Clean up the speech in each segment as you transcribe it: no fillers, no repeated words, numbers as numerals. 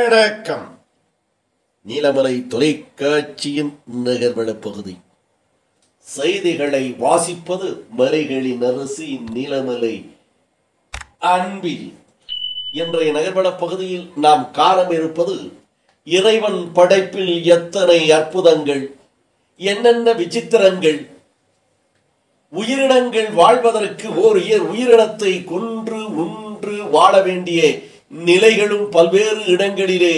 வணக்கம். நீலமலை தொலைக்காட்சியின் நகர்வள பகுதி செய்திகளை வாசிப்பது மலைகளின் அரசி நீலமலை அன்பில். இன்றைய நகர்வள பகுதியில் நாம் காணம் இருப்பது இறைவன் படைப்பில் எத்தனை அற்புதங்கள், என்னென்ன விசித்திரங்கள். உயிரினங்கள் வாழ்வதற்கு ஓர் உயிரினத்தை கொன்று உன்று வாழ வேண்டிய நிலைகளும் பல்வேறு இடங்களிலே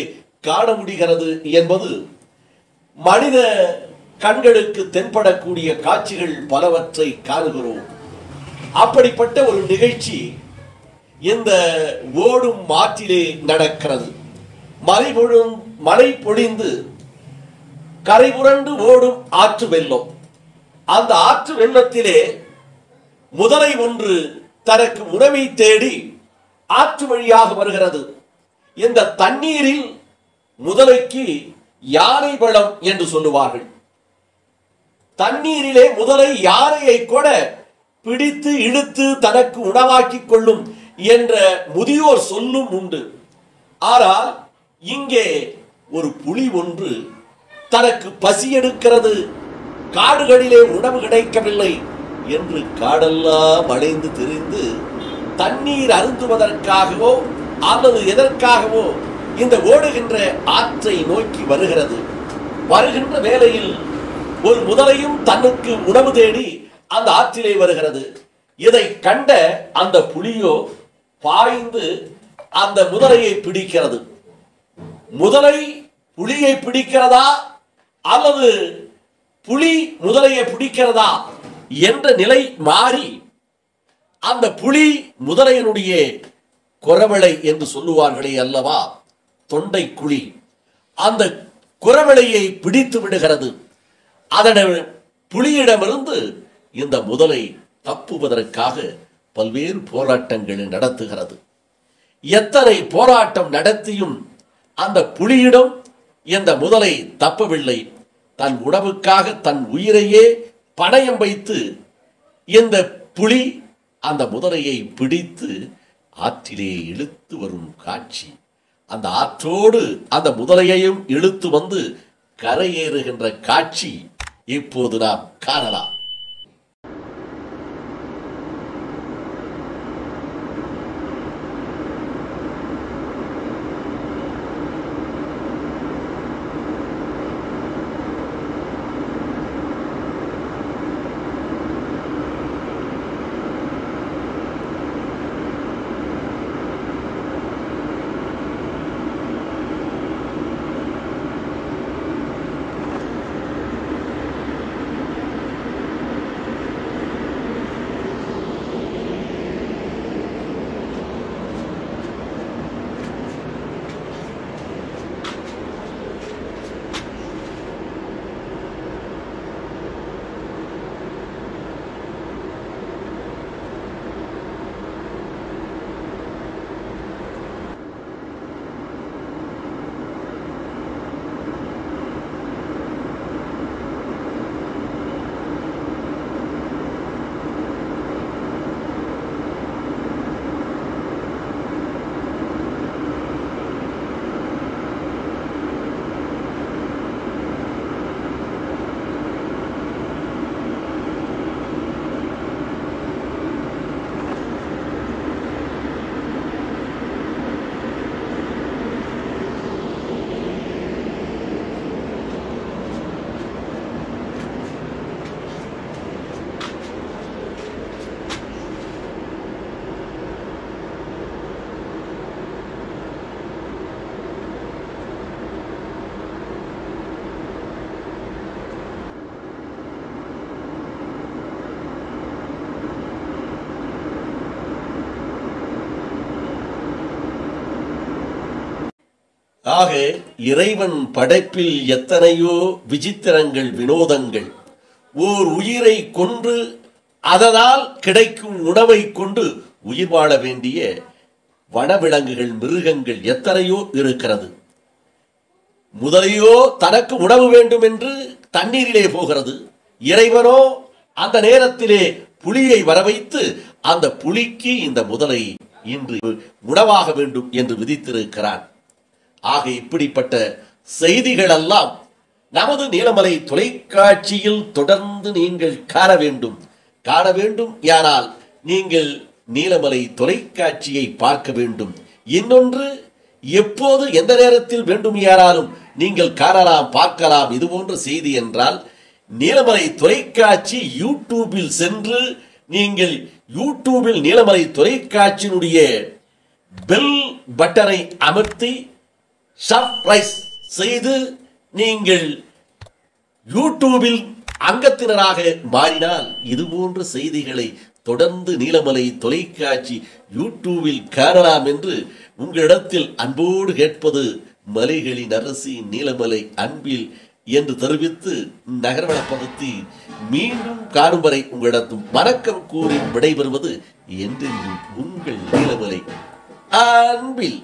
காண முடிகிறது என்பது மனித கண்களுக்கு தென்படக்கூடிய காட்சிகள் பலவற்றை காணுகிறோம். அப்படிப்பட்ட ஒரு நிகழ்ச்சி இந்த ஓடும் ஆற்றிலே நடக்கிறது. மழை பொழிந்து கரை புரண்டு ஓடும் ஆற்று வெள்ளம். அந்த ஆற்று வெள்ளத்திலே முதலை ஒன்று தனக்கு உணவை தேடி ஆற்று வழியாக வருகிறது. இந்த தண்ணீரில் முதலைக்கு யானை பலம் என்று சொல்லுவார்கள். தண்ணீரிலே முதலை யானையை கூட பிடித்து இழுத்து தனக்கு உணவாக்கிக் கொள்ளும் என்ற முதியோர் சொல்லும் உண்டு. ஆனால் இங்கே ஒரு புலி ஒன்று தனக்கு பசி எடுக்கிறது, காடுகளிலே உணவு கிடைக்கவில்லை என்று காடெல்லாம் அலைந்து திரிந்து தண்ணீர் அருந்துவதற்காகவோ அல்லது எதற்காகவோ இந்த ஓடுகின்ற ஆற்றை நோக்கி வருகிறது. வருகின்ற வேளையில் ஒரு முதலையும் தன்னுக்கு உணவு தேடி அந்த ஆற்றிலே வருகிறது. இதை கண்ட அந்த புலியோ பாய்ந்து அந்த முதலையை பிடிக்கிறது. முதலை புலியை பிடிக்கிறதா அல்லது புலி முதலையை பிடிக்கிறதா என்ற நிலை மாறி அந்த புலி முதலையினுடைய குரவளை என்று சொல்லுவார்களே அல்லவா, தொண்டை குழி, அந்த குரவளையை பிடித்து விடுகிறது. அதன புலியிடமிருந்து இந்த முதலை தப்புவதற்காக பல்வேறு போராட்டங்களை நடத்துகிறது. எத்தனை போராட்டம் நடத்தியும் அந்த புலியிடம் இந்த முதலை தப்பவில்லை. தன் உணவுக்காக தன் உயிரையே பணயம் வைத்து இந்த புலி அந்த முதலையை பிடித்து ஆற்றிலே இழுத்து வரும் காட்சி. அந்த ஆற்றோடு அந்த முதலையையும் இழுத்து வந்து கரையேறுகின்ற காட்சி இப்போது நாம் காணலாம். ஆக இறைவன் படைப்பில் எத்தனையோ விசித்திரங்கள், வினோதங்கள். ஓர் உயிரை கொன்று அதனால் கிடைக்கும் உணவை கொண்டு உயிர் வாழ வேண்டிய வனவிலங்குகள், மிருகங்கள் எத்தனையோ இருக்கிறது. முதலையோ தனக்கு உணவு வேண்டும் என்று தண்ணீரிலே போகிறது. இறைவனோ அந்த நேரத்திலே புலியை வரவைத்து அந்த புலிக்கு இந்த முதலை இன்று உணவாக வேண்டும் என்று விதித்திருக்கிறான். ஆக இப்படிப்பட்ட செய்திகள் எல்லாம் நமது நீலமலை தொலைக்காட்சியில் தொடர்ந்து நீங்கள் காண வேண்டும் யானால் நீங்கள் நீலமலை தொலைக்காட்சியை பார்க்க வேண்டும். இன்னொன்று, எப்போது எந்த நேரத்தில் வேண்டும் யாராலும் நீங்கள் காணலாம் பார்க்கலாம். இது போன்ற செய்தி என்றால் நீலமலை தொலைக்காட்சி யூடியூபில் சென்று நீங்கள் யூடியூபில் நீலமலை தொலைக்காட்சியினுடைய பெல் பட்டனை அமர்த்தி சப்ஸ்கிரைப் செய்து நீங்கள் யூடியூபில் அங்கத்தினராக மாறினால் இதுபோன்ற செய்திகளை தொடர்ந்து நீலமலை தொலைக்காட்சி யூடியூபில் காணலாம் என்று உங்களிடத்தில் அன்போடு கேட்பது மலைகளின் அரசி நீலமலை அன்பில் என்று தெரிவித்து நகர்வளப்படுத்தி மீண்டும் காணும் வரை உங்களிடத்தும் வணக்கம் கூறி விடைபெறுவது என்றென்றும் உங்கள் நீலமலை அன்பில்.